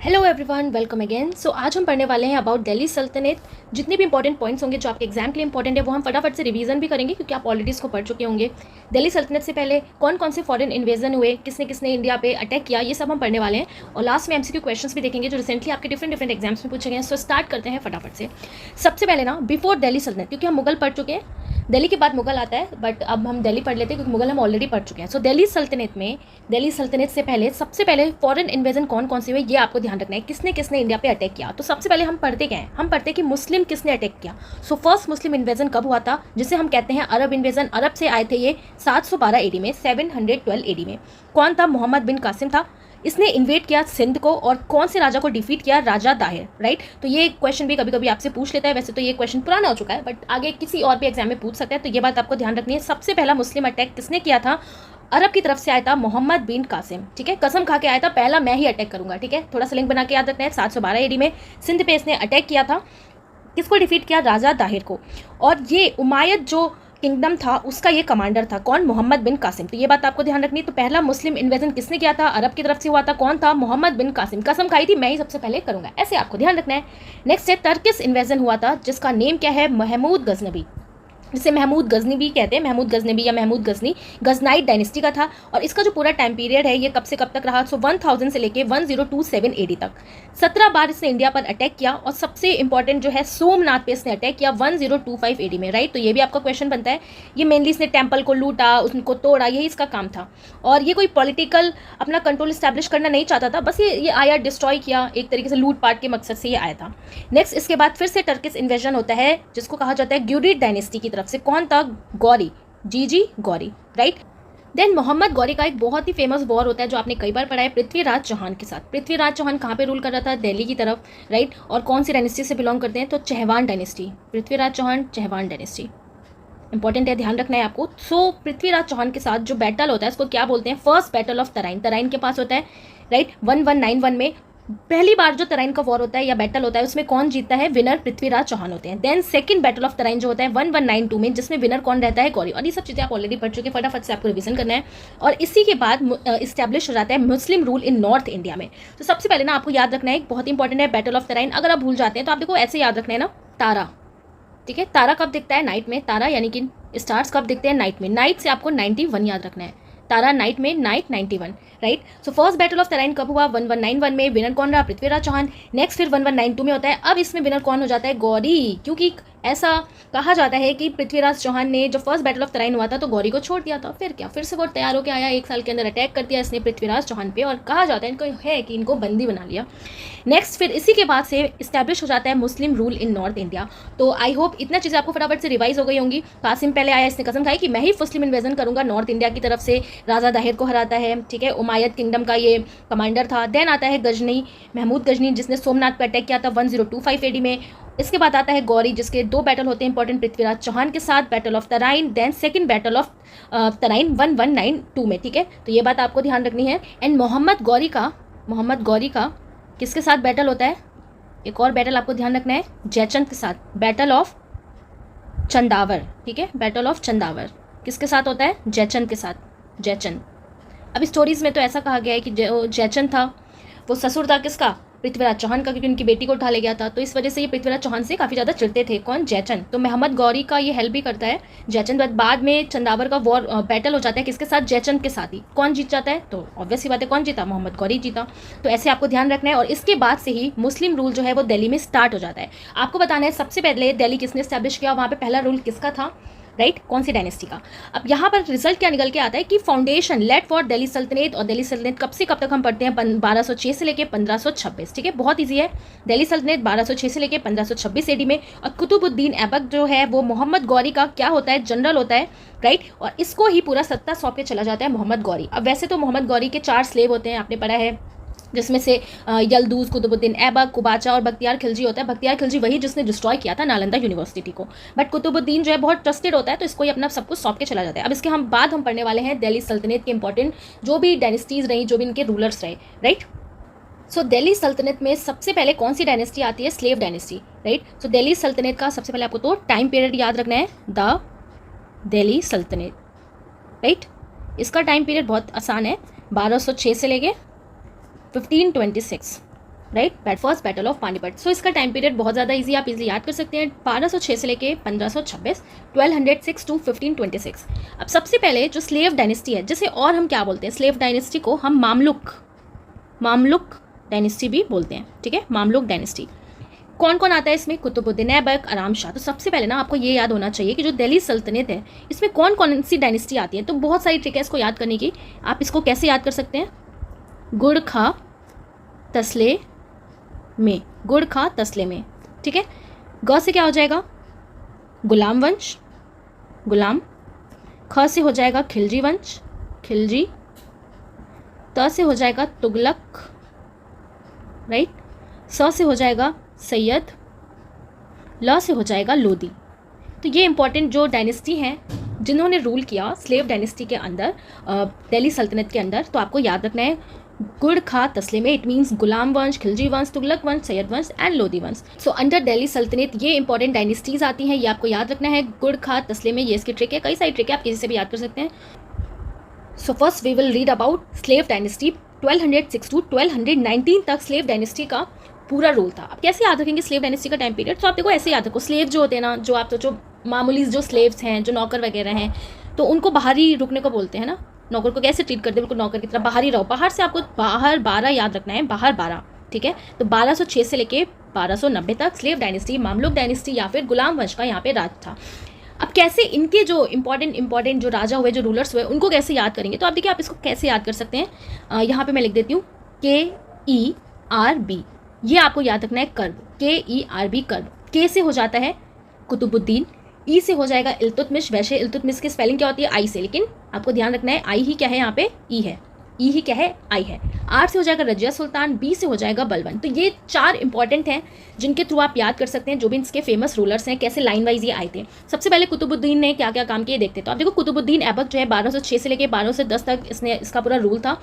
Hello everyone, welcome again. So आज हम पढ़ने वाले हैं अबाउट दिल्ली सल्तनत। जितने भी इंपॉर्टेंट पॉइंट्स होंगे जो आपके एग्जाम के लिए इंपॉर्टेंट है वो हम फटाफट से रिवीजन भी करेंगे क्योंकि आप ऑलरेडी इसको पढ़ चुके होंगे। दिल्ली सल्तनत से पहले कौन कौन से फॉरेन इन्वेजन हुए, किसने किसने इंडिया पे अटैक किया, ये सब हम पढ़ने वाले हैं। और लास्ट में एमसीक्यू क्वेश्चंस भी देखेंगे जो रिसेंटली आपके डिफरेंट एग्जाम्स में पूछे गए हैं। सो स्टार्ट करते हैं फटाफट से। सबसे पहले ना बिफोर दिल्ली सल्तनत, क्योंकि हम मुगल पढ़ चुके हैं, दिल्ली के बाद मुगल आता है, बट अब हम दिल्ली पढ़ लेते हैं क्योंकि मुगल हम ऑलरेडी पढ़ चुके हैं। सो दिल्ली सल्तनत से पहले सबसे पहले फॉरेन इन्वेजन कौन कौन से हुए ये आपको ध्यान रखना है। किसने किसने इंडिया पे अटैक किया, तो सबसे पहले हम पढ़ते क्या हैं, हम पढ़ते कि मुस्लिम किसने अटैक किया। सो फर्स्ट मुस्लिम इन्वेजन कब हुआ था, जिसे हम कहते हैं अरब इन्वेजन। अरब से आए थे ये 712 एडी में, 712 एडी में। कौन था? मोहम्मद बिन कासिम था। इसने इन्वेट किया सिंध को और कौन से राजा को डिफीट किया? राजा दाहिर, राइट। तो ये क्वेश्चन भी कभी कभी आपसे पूछ लेता है, वैसे तो ये क्वेश्चन पुराना हो चुका है बट आगे किसी और भी एग्जाम में पूछ सकता है, तो ये बात आपको ध्यान रखनी है। सबसे पहला मुस्लिम अटैक किसने किया था? अरब की तरफ से आया था मोहम्मद बिन कासिम, ठीक है। कसम खा के आया था, पहला मैं ही अटैक करूंगा, ठीक है। थोड़ा सा लिंक बना के याद रखना है। 712 एडी में सिंध पे इसने अटैक किया था। किसको डिफीट किया? राजा दाहिर को। और ये उमायद जो किंगडम था उसका ये कमांडर था, कौन? मोहम्मद बिन कासिम। तो ये बात आपको ध्यान रखनी है। तो पहला मुस्लिम इन्वेजन किसने किया था? अरब की तरफ से हुआ था। कौन था? मोहम्मद बिन कासिम। कसम खाई थी, मैं ही सबसे पहले करूंगा, ऐसे आपको ध्यान रखना है। नेक्स्ट है टर्किश इन्वेजन हुआ था, जिसका नेम क्या है? महमूद गजनबी, जिसे महमूद गजनी भी कहते हैं। महमूद गजनबी या महमूद गजनी गजनाइट डायनेस्टी का था। और इसका जो पूरा टाइम पीरियड है ये कब से कब तक रहा? सो 1000 से लेके 1027 एडी तक 17 बार इसने इंडिया पर अटैक किया। और सबसे इंपॉर्टेंट जो है सोमनाथ पे इसने अटैक किया 1025 एडी में, राइट। तो ये भी आपका क्वेश्चन बनता है। ये मेनली इसने टेम्पल को लूटा, उनको तोड़ा, यही इसका काम था। और ये कोई पॉलिटिकल अपना कंट्रोल स्टैब्लिश करना नहीं चाहता था, बस ये आया, डिस्ट्रॉय किया, एक तरीके से लूटपाट के मकसद से ये आया था। नेक्स्ट इसके बाद फिर से टर्किश इन्वेजन होता है, जिसको कहा जाता है ग्यूरिड डायनेस्टी की तरफ से। कौन था? गौरी, जी गौरी, राइट। देन मोहम्मद गौरी का एक बहुत ही फेमस वॉर होता है जो आपने कई बार पढ़ा है, पृथ्वीराज चौहान के साथ। पृथ्वीराज चौहान कहाँ पे रूल कर रहा था? दिल्ली की तरफ, राइट। और कौन सी डायनेस्टी से बिलोंग करते हैं? तो Chahvan dynasty. Prithviraj Chauhan, Chahvan dynasty, important है, ध्यान रखना है आपको। सो पृथ्वीराज चौहान के साथ जो बैटल होता है उसको क्या बोलते हैं? First battle of Tarain. Tarain के पास होता है, राइट, 1191 में। पहली बार जो तराइन का वॉर होता है या बैटल होता है उसमें कौन जीतता है? विनर पृथ्वीराज चौहान होते हैं। Then second battle of Tarain जो होता है 1192 में, जिसमें विनर कौन रहता है? गौरी। और ये सब चीज़ें आप ऑलरेडी पढ़ चुके हैं, फटाफट से आपको रिवीजन करना है। और इसी के बाद इस्टेब्लिश हो जाता है मुस्लिम रूल इन नॉर्थ इंडिया में। तो सबसे पहले ना आपको याद रखना है, एक बहुत इंपॉर्टेंट है बैटल ऑफ तराइन। अगर आप भूल जाते हैं तो आप देखो ऐसे याद रखना है ना, तारा, ठीक है। तारा कब दिखता है? नाइट में। तारा यानी कि स्टार्स कब दिखते हैं? नाइट में। नाइट से आपको 91 याद रखना है। तारा नाइट में, night 91, right. So first battle of Tarain कब हुआ? 1191 में। विनर कौन रहा? पृथ्वीराज चौहान। नेक्स्ट फिर 1192 में होता है। अब इसमें विनर कौन हो जाता है? गौरी, क्योंकि ऐसा कहा जाता है कि पृथ्वीराज चौहान ने जब फर्स्ट बैटल ऑफ तराइन हुआ था तो गौरी को छोड़ दिया था। फिर क्या, फिर से वो तैयार होकर आया, 1 साल के अंदर अटैक कर दिया इसने पृथ्वीराज चौहान पे, और कहा जाता है इनको है कि इनको बंदी बना लिया। नेक्स्ट फिर इसी के बाद से इस्टेब्लिश हो जाता है मुस्लिम रूल इन नॉर्थ इंडिया। तो आई होप इतना चीज़ें आपको फटाफट से रिवाइज हो गई होंगी। कासिम पहले आया, इसने कसम खाई कि मैं ही मुस्लिम इन्वेजन करूंगा नॉर्थ इंडिया की तरफ से, राजा दाहिर को हराता है, ठीक है। उमायद किंगडम का ये कमांडर था। देन आता है गजनी, महमूद गजनी, जिसने सोमनाथ पर अटैक किया था 1025 एडी में। इसके बाद आता है गौरी, जिसके 2 बैटल होते हैं इंपॉर्टेंट पृथ्वीराज चौहान के साथ, battle of Tarain. Then second battle of Tarain 1192 में, ठीक है। तो ये बात आपको ध्यान रखनी है। एंड मोहम्मद गौरी का किसके साथ बैटल होता है? एक और बैटल आपको ध्यान रखना है, जयचंद के साथ, बैटल ऑफ चंदावर, ठीक है। बैटल ऑफ चंदावर किसके साथ होता है? जयचंद के साथ, जयचंद। अब स्टोरीज में तो ऐसा कहा गया है कि जो जयचंद था वो ससुर था किसका? पृथ्वीराज चौहान का, क्योंकि उनकी बेटी को उठा ले गया था, तो इस वजह से ये पृथ्वीराज चौहान से काफ़ी ज़्यादा चिढ़ते थे। कौन? जयचंद। तो मोहम्मद गौरी का ये हेल्प भी करता है जयचंद। बाद में चंदावर का वॉर बैटल हो जाता है किसके साथ? जयचंद के साथ ही। कौन जीत जाता है? तो ऑब्वियस ही बात है, कौन जीता? मोहम्मद गौरी जीता। तो ऐसे आपको ध्यान रखना है। और इसके बाद से ही मुस्लिम रूल जो है वो दिल्ली में स्टार्ट हो जाता है। आपको बताना है सबसे पहले दिल्ली किसने स्टैब्लिश किया, वहाँ पर पहला रूल किसका था, राइट, कौन सी डायनेस्टी का। अब यहाँ पर रिजल्ट क्या निकल के आता है कि फाउंडेशन लेट फॉर दिल्ली सल्तनत। और दिल्ली सल्तनत कब से कब तक हम पढ़ते हैं? 1206 से लेके 1526, ठीक है। बहुत इजी है। दिल्ली सल्तनत 1206 से लेके 1526 एडी में। और कुतुबुद्दीन ऐबक जो है वो मोहम्मद गौरी का क्या होता है? जनरल होता है, राइट। और इसको ही पूरा सत्ता सौंप के चला जाता है मोहम्मद गौरी। अब वैसे तो मोहम्मद गौरी के 4 स्लेव होते हैं, आपने पढ़ा है, जिसमें से यल्दूज, कुतुबुद्दीन ऐबक, कुबाचा और बख्तियार खिलजी होता है। बख्तियार खिलजी वही जिसने डिस्ट्रॉय किया था नालंदा यूनिवर्सिटी को, बट कुतुबुद्दीन जो है बहुत ट्रस्टेड होता है, तो इसको ही अपना सब कुछ सौंप के चला जाता है। अब इसके बाद हम पढ़ने वाले हैं दिल्ली सल्तनत के इंपॉर्टेंट जो भी डायनेस्टीज रही, जो भी इनके रूलर्स रहे, राइट। सो दिल्ली सल्तनत में सबसे पहले कौन सी डायनेस्टी आती है? Slave dynasty, right. So Delhi सल्तनत का सबसे पहले आपको तो टाइम पीरियड याद रखना है, द दिल्ली सल्तनत, राइट। इसका टाइम पीरियड बहुत आसान है, 1206 से लेके 1526, right, first battle of Panipat. So इसका टाइम पीरियड बहुत ज़्यादा इजी, आप इजीली याद कर सकते हैं, 1206 से लेके 1526, 1206 टू 1526। अब सबसे पहले जो स्लेव डायनेस्टी है, जिसे और हम क्या बोलते हैं, स्लेव डायनेस्टी को हम मामलुक डायनेस्टी भी बोलते हैं, ठीक है, मामलुक डायनेस्टी। कौन कौन आता है इसमें, कुतुबुद्दीन ऐबक, आराम शाह। तो सबसे पहले ना आपको ये याद होना चाहिए कि जो दिल्ली सल्तनत है इसमें कौन कौन सी डायनेस्टी आती है। तो बहुत सारी ट्रिक है इसको याद करने की। आप इसको कैसे याद कर सकते हैं, गुड़ खा तसले में, ठीक है। ग से क्या हो जाएगा, गुलाम वंश, गुलाम। ख से हो जाएगा खिलजी वंश, खिलजी। त से हो जाएगा तुगलक, राइट। स से हो जाएगा सैयद, ल से हो जाएगा लोदी। तो ये इंपॉर्टेंट जो डायनेस्टी हैं जिन्होंने रूल किया स्लेव डायनेस्टी के अंदर, दिल्ली सल्तनत के अंदर, तो आपको याद रखना है गुड़ खा तस्ले में, इट मीन्स गुलाम वंश, खिलजी वंश, तुगलक वंश, सैयद वंश एंड लोदी वंश। सो अंडर दिल्ली सल्तनत ये इंपॉर्टेंट डायनेस्टीज आती हैं, ये आपको याद रखना है। गुड़ खा तस्ले में, ये इसकी ट्रिक है, कई सारी ट्रिक है, आप किसी से भी याद कर सकते हैं। So first we will read about slave dynasty. 1206 to 1219 तक स्लेव डायनेस्टी का पूरा रोल था। आप कैसे याद रखेंगे स्लेव डायनेस्टी का टाइम पीरियड, तो आप देखो ऐसे याद रखो, स्लेव जो होते हैं ना, जो आप तो जो मामूली जो स्लेव्स हैं, जो नौकर वगैरह हैं, तो उनको बाहर ही रुकने को बोलते हैं ना। नौकर को कैसे ट्रीट करते हैं, बिल्कुल नौकर की तरह बाहर ही रहो। बाहर से आपको बाहर 12 याद रखना है, बाहर 12, ठीक है। तो 1206 से लेके 1290 तक स्लेव डायनेस्टी, मामलुक डायनेस्टी या फिर गुलाम वंश का यहाँ पे राज था। अब कैसे इनके जो इंपॉर्टेंट जो राजा हुए, जो रूलर्स हुए, उनको कैसे याद करेंगे, तो आप देखिए आप इसको कैसे याद कर सकते हैं। यहाँ पे मैं लिख देती हूँ KERB, ये आपको याद रखना है, कर्ब, KERB कर्ब। के से हो जाता है कुतुबुद्दीन, ई से हो जाएगा इल्तुतमिश। वैसे इल्तुतमिश की स्पेलिंग क्या होती है, आई से, लेकिन आपको ध्यान रखना है आई ही क्या है, यहाँ पे ई है, ई ही क्या है, आई है। आर से हो जाएगा रजिया सुल्तान, बी से हो जाएगा बलबन। तो ये 4 इंपॉर्टेंट हैं जिनके थ्रू आप याद कर सकते हैं, जो भी इसके फेमस रूलर्स हैं, कैसे लाइन वाइज ये आए थे। सबसे पहले कुतुबुद्दीन ने क्या क्या काम किए देखते। तो आप देखो कुतुबुद्दीन ऐबक जो है 1206 से लेकर 1210 तक इसका पूरा रूल था।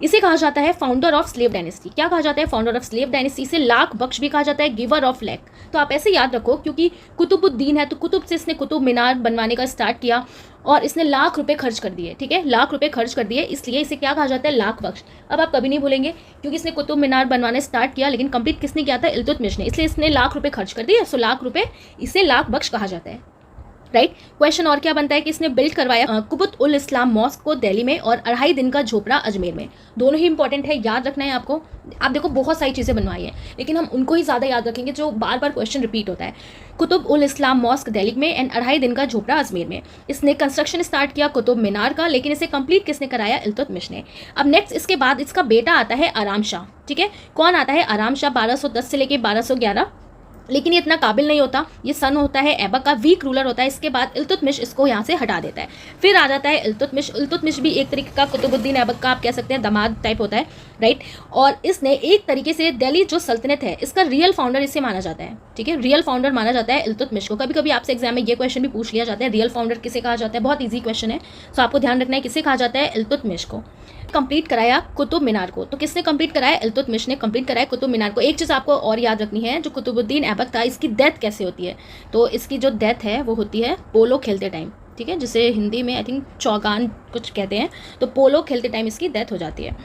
इसे कहा जाता है फाउंडर ऑफ स्लेव डायनेस्टी। क्या कहा जाता है, फाउंडर ऑफ स्लेव डायनेस्टी। इसे लाख बख्श भी कहा जाता है, गिवर ऑफ लैक। तो आप ऐसे याद रखो, क्योंकि कुतुबुद्दीन है तो कुतुब से इसने कुतुब मीनार बनवाने का स्टार्ट किया और इसने लाख रुपए खर्च कर दिए, ठीक है, लाख रुपए खर्च कर दिए, इसलिए इसे क्या कहा जाता है, लाख बख्श। अब आप कभी नहीं भूलेंगे, क्योंकि इसने कुतुब मीनार बनवाने स्टार्ट किया, लेकिन कंप्लीट किसने किया था, इल्तुतमिश ने, इसलिए इसने लाख रुपए खर्च कर दिए, सो लाख रुपए, इसे लाख बख्श कहा जाता है, राइट। क्वेश्चन और क्या बनता है कि इसने बिल्ड करवाया कुबुत उल इस्लाम मॉस्क को दिल्ली में और 2.5 दिन का झोपड़ा अजमेर में। दोनों ही इंपॉर्टेंट है, याद रखना है आपको। आप देखो बहुत सारी चीज़ें बनवाई है, लेकिन हम उनको ही ज़्यादा याद रखेंगे जो बार बार क्वेश्चन रिपीट होता है। कुतुब उल इस्लाम मॉस्क दिल्ली में एंड 2.5 दिन का झोपड़ा अजमेर में। इसने कंस्ट्रक्शन स्टार्ट किया कुतुब मीनार का, लेकिन इसे कंप्लीट किसने कराया, इल्तुतमिश ने। अब नेक्स्ट इसके बाद इसका बेटा आता है आराम शाह, ठीक है। कौन आता है, आराम शाह, 1210 से लेकर 1211, लेकिन ये इतना काबिल नहीं होता। ये सन होता है ऐबक का, वीक रूलर होता है। इसके बाद इल्तुतमिश इसको यहाँ से हटा देता है। फिर आ जाता है इल्तुतमिश। इल्तुतमिश भी एक तरीके का कुतुबुद्दीन ऐबक का आप कह सकते हैं दामाद टाइप होता है, राइट। और इसने एक तरीके से दिल्ली जो सल्तनत है इसका रियल फाउंडर इसे माना जाता है, ठीक है, रियल फाउंडर माना जाता है इल्तुतमिश को। कभी कभी आपसे एग्जाम में ये क्वेश्चन भी पूछ लिया जाता है, रियल फाउंडर किसे कहा जाता है, बहुत ईजी क्वेश्चन है। सो आपको ध्यान रखना है किसे कहा जाता है, इल्तुतमिश को। कंप्लीट कराया कुतुब मीनार को, तो किसने कंप्लीट कराया, इल्तुतमिश ने कंप्लीट कराया कुतुब मीनार को। एक चीज़ आपको और याद रखनी है, जो कुतुबुद्दीन ऐबक था इसकी डेथ कैसे होती है, तो इसकी जो डेथ है वो होती है पोलो खेलते टाइम, ठीक है, जिसे हिंदी में आई थिंक चौगान कुछ कहते हैं। तो पोलो खेलते टाइम इसकी डेथ हो जाती है,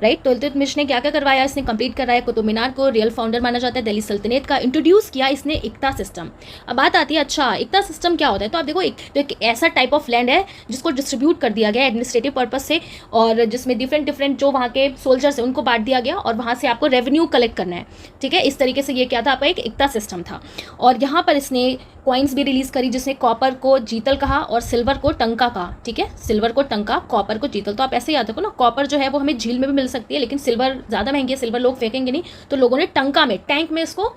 राइट। तो इल्तुतमिश ने क्या क्या करवाया, इसने कंप्लीट कराया कुतुब मीनार को, रियल फाउंडर माना जाता है दिल्ली सल्तनत का। इंट्रोड्यूस किया इसने इक्ता सिस्टम। अब बात आती है, अच्छा इक्ता सिस्टम क्या होता है, तो आप देखो एक ऐसा टाइप ऑफ लैंड है जिसको डिस्ट्रीब्यूट कर दिया गया एडमिनिस्ट्रेटिव पर्पज से, और जिसमें डिफरेंट जो वहाँ के सोल्जर्स हैं उनको बांट दिया गया, और वहाँ से आपको रेवेन्यू कलेक्ट करना है, ठीक है। इस तरीके से ये क्या था, आपका एक इक्ता सिस्टम था। और यहाँ पर इसने कॉइन्स भी रिलीज करी, जिसने कॉपर को जीतल कहा और सिल्वर को टंका कहा, ठीक है, सिल्वर को टंका, कॉपर को जीतल। तो आप ऐसे याद रखो ना, कॉपर जो है वो हमें झील में भी मिल सकती है, लेकिन सिल्वर ज़्यादा महंगी है, सिल्वर लोग फेंकेंगे नहीं, तो लोगों ने टंका में, टैंक में, इसको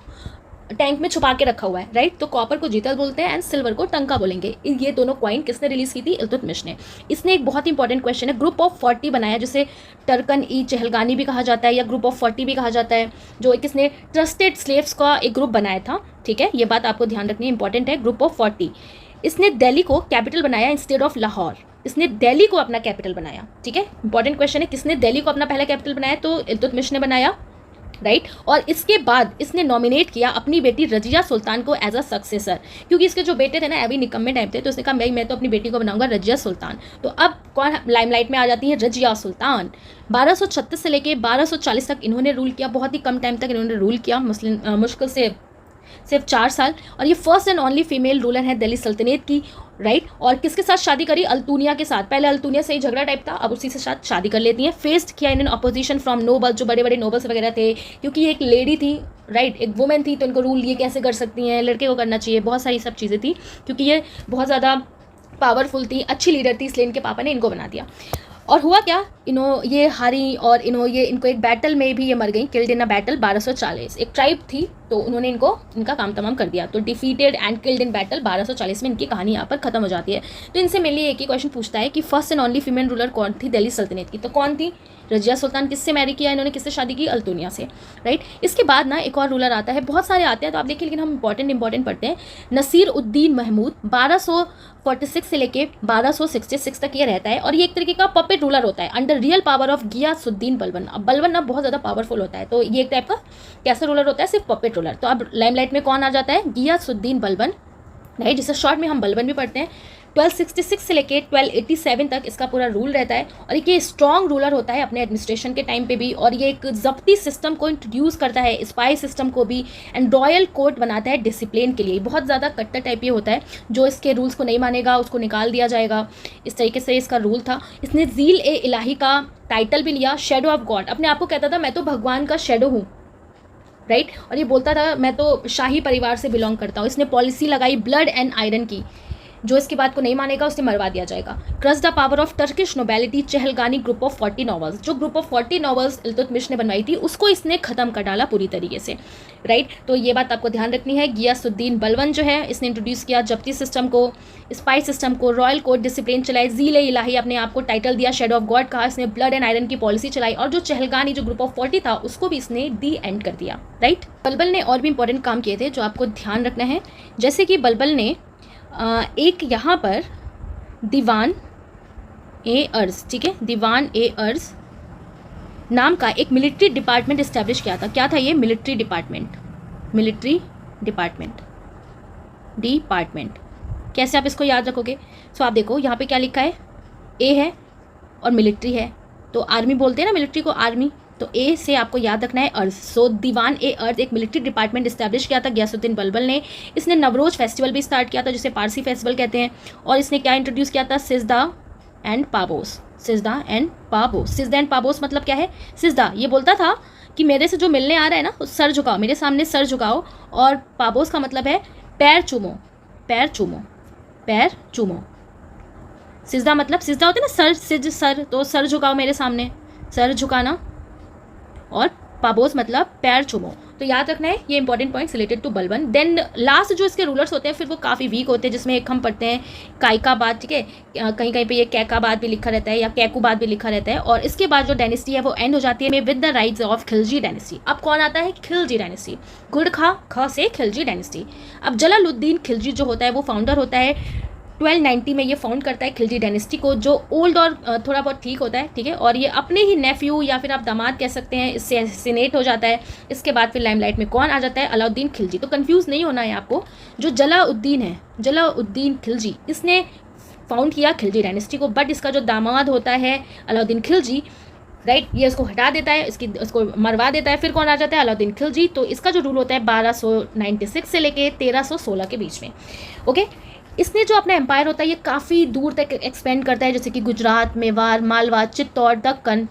टैंक में छुपा के रखा हुआ है, राइट। तो कॉपर को जीतल बोलते हैं एंड सिल्वर को टंका बोलेंगे। ये दोनों कॉइन किसने रिलीज की थी, इल्तुतमिश ने। इसने एक बहुत इंपॉर्टेंट क्वेश्चन है, ग्रुप ऑफ 40 बनाया, जिसे टर्कन ई चहलगानी भी कहा जाता है या ग्रुप ऑफ 40 भी कहा जाता है, जो एक इसने ट्रस्टेड स्लेव्स का एक ग्रुप बनाया था, ठीक है। ये बात आपको ध्यान रखनी इंपॉर्टेंट है, ग्रुप ऑफ 40। इसने दिल्ली को कैपिटल बनाया इंस्टेड ऑफ लाहौर, इसने दिल्ली को अपना कैपिटल बनाया, ठीक है। इंपॉर्टेंट क्वेश्चन है, किसने दिल्ली को अपना पहला कैपिटल बनाया, तो इल्तुतमिश ने बनाया, राइट। और इसके बाद इसने नॉमिनेट किया अपनी बेटी रजिया सुल्तान को एज अ सक्सेसर, क्योंकि इसके जो बेटे थे ना अभी निकम्मे टाइप थे, तो उसने कहा मैं तो अपनी बेटी को बनाऊंगा रजिया सुल्तान। तो अब कौन लाइमलाइट में आ जाती है? रजिया सुल्तान। 1236 से लेके 1240 तक इन्होंने रूल किया, बहुत ही कम टाइम तक इन्होंने रूल किया, मुश्किल से सिर्फ 4 साल, और ये first and only female ruler है दिल्ली सल्तनत की, राइट। और किसके साथ शादी करी? अल्तुनिया के साथ। पहले अल्तुनिया से ही झगड़ा टाइप था, अब उसी से साथ शादी कर लेती हैं। फेस्ड किया इन्होंने अपोजिशन फ्रॉम नोबल, जो बड़े बड़े नोबल्स वगैरह थे, क्योंकि ये एक लेडी थी, राइट, एक वुमेन थी, तो इनको रूल ये कैसे कर सकती हैं, लड़के को करना चाहिए, बहुत सारी सब चीज़ें थी, क्योंकि ये बहुत ज़्यादा पावरफुल थी, अच्छी लीडर थी, इसलिए इनके पापा ने इनको बना दिया। और हुआ क्या, ये हारी और इनको एक बैटल में भी ये मर गई, किल्ड इन अ बैटल 1240। एक ट्राइब थी, तो उन्होंने इनका काम तमाम कर दिया, तो defeated and killed in battle 1240 में इनकी कहानी यहाँ पर खत्म हो जाती है। तो इनसे मेनली एक ही क्वेश्चन पूछता है कि first and only female ruler कौन थी दिल्ली सल्तनत की? तो कौन थी? रजिया सुल्तान। किससे मैरी किया इन्होंने, किससे शादी की? अल्तुनिया से, राइट। इसके बाद ना एक और रूलर आता है, बहुत सारे आते हैं तो आप देखिए, लेकिन हम इंपॉर्टेंट पढ़ते हैं। नसीर उद्दीन महमूद 1246 से लेके 1266 तक ये रहता है, और ये एक तरीके का पपेट रूलर होता है under real power of Ghiyasuddin Balban. अब बलबन ना बहुत ज़्यादा पावरफुल होता है, तो ये एक टाइप का कैसा रूलर होता है? सिर्फ पपेट रूलर। तो अब लाइमलाइट में कौन आ जाता है? गियासुद्दीन बलबन, राइट, जिसे शॉर्ट में हम बलबन भी पढ़ते हैं। 1266 से लेके 1287 तक इसका पूरा रूल रहता है, और ये स्ट्रॉन्ग रूलर होता है अपने एडमिनिस्ट्रेशन के टाइम पे भी, और ये एक जब्ती सिस्टम को इंट्रोड्यूस करता है, स्पाई सिस्टम को भी, एंड रॉयल कोड बनाता है डिसिप्लिन के लिए। बहुत ज़्यादा कट्टर टाइप ये होता है, जो इसके रूल्स को नहीं मानेगा उसको निकाल दिया जाएगा, इस तरीके से इसका रूल था। इसने ज़ील ए इलाही का टाइटल भी लिया, शेडो ऑफ गॉड। अपने आप को कहता था मैं तो भगवान का शेडो हूँ, राइट, और ये बोलता था मैं तो शाही परिवार से बिलोंग करता हूँ। इसने पॉलिसी लगाई ब्लड एंड आयरन की, जो इसकी बात को नहीं मानेगा उसे मरवा दिया जाएगा। Crush the power of Turkish nobility, Chahalgani group of 40 novels. जो ग्रुप ऑफ 40 नॉवेल्स इल्तुतमिश ने बनवाई थी, उसको इसने खत्म कर डाला पूरी तरीके से, राइट। तो ये बात आपको ध्यान रखनी है। गियासुद्दीन बलबन जो है, इसने इंट्रोड्यूस किया जब्ती सिस्टम को, स्पाई सिस्टम को, रॉयल कोड डिसिप्लिन चलाई, ज़ील इलाही अपने आप को टाइटल दिया, शेडो ऑफ गॉड कहा, इसने ब्लड एंड आयरन की पॉलिसी चलाई, और जो चहलगानी जो ग्रुप ऑफ 40 था उसको भी इसने डी एंड कर दिया, राइट। बलबन ने और भी इंपॉर्टेंट काम किए थे जो आपको ध्यान रखना है, जैसे कि बलबन ने एक यहाँ पर दीवान ए अर्ज, ठीक है, दीवान ए अर्ज नाम का एक मिलिट्री डिपार्टमेंट इस्टेब्लिश किया था। क्या था ये? Military department. कैसे आप इसको याद रखोगे? सो आप देखो यहाँ पे क्या लिखा है, ए है और मिलिट्री है, तो आर्मी बोलते हैं ना मिलिट्री को, आर्मी, तो ए से आपको याद रखना है अर्ज। सो दीवान ए अर्ज एक मिलिट्री डिपार्टमेंट इस्टेब्लिश किया था गियासुद्दीन बलबन ने। इसने नवरोज फेस्टिवल भी स्टार्ट किया था, जिसे पारसी फेस्टिवल कहते हैं, और इसने क्या इंट्रोड्यूस किया था? सिजदा एंड पाबोस। सिजदा एंड पाबोस मतलब क्या है? सिजदा ये बोलता था कि मेरे से जो मिलने आ रहा है ना, उस सर झुकाओ, मेरे सामने सर झुकाओ, और पाबोस का मतलब है पैर चूमो। सिजदा मतलब, सिजदा होता है ना सर, सर, तो सर झुकाओ मेरे सामने, सर झुकाना, और पाबोस मतलब पैर चूमो। तो याद रखना है ये important points related to Balban. Then last जो इसके रूलर्स होते हैं फिर वो काफ़ी वीक होते हैं, जिसमें एक हम पढ़ते हैं कायकाबाद, ठीक है, कहीं कहीं पे ये कैकाबाद भी लिखा रहता है या कैकुबाद भी लिखा रहता है, और इसके बाद जो डायनेस्टी है वो एंड हो जाती है with the rise of Khilji dynasty. अब कौन आता है? खिलजी डायनेस्टी, गुड़ ख से खिलजी डायनेस्टी। अब जलालुद्दीन खिलजी जो होता है वो फाउंडर होता है, 1290 में ये फाउंड करता है खिलजी डायनेस्टी को, जो ओल्ड और थोड़ा बहुत ठीक होता है, ठीक है, और ये अपने ही नेफ्यू या फिर आप दामाद कह सकते हैं, इससे एसिनेट हो जाता है। इसके बाद फिर लाइमलाइट में कौन आ जाता है? अलाउद्दीन खिलजी। तो कंफ्यूज नहीं होना है आपको, जो जलाउद्दीन है, जलाउद्दीन खिलजी, इसने फाउंड किया खिलजी डायनेस्टी को, बट इसका जो दामाद होता है अलाउद्दीन खिलजी, राइट, ये इसको हटा देता है, इसको मरवा देता है। फिर कौन आ जाता है? अलाउद्दीन खिलजी। तो इसका जो रूल होता है 1296 से लेके 1316 के बीच में, ओके। इसने जो अपना एम्पायर होता है ये काफ़ी दूर तक एक्सपेंड करता है, जैसे कि गुजरात, मेवाड़, मालवा, चित्तौड़, दक्कन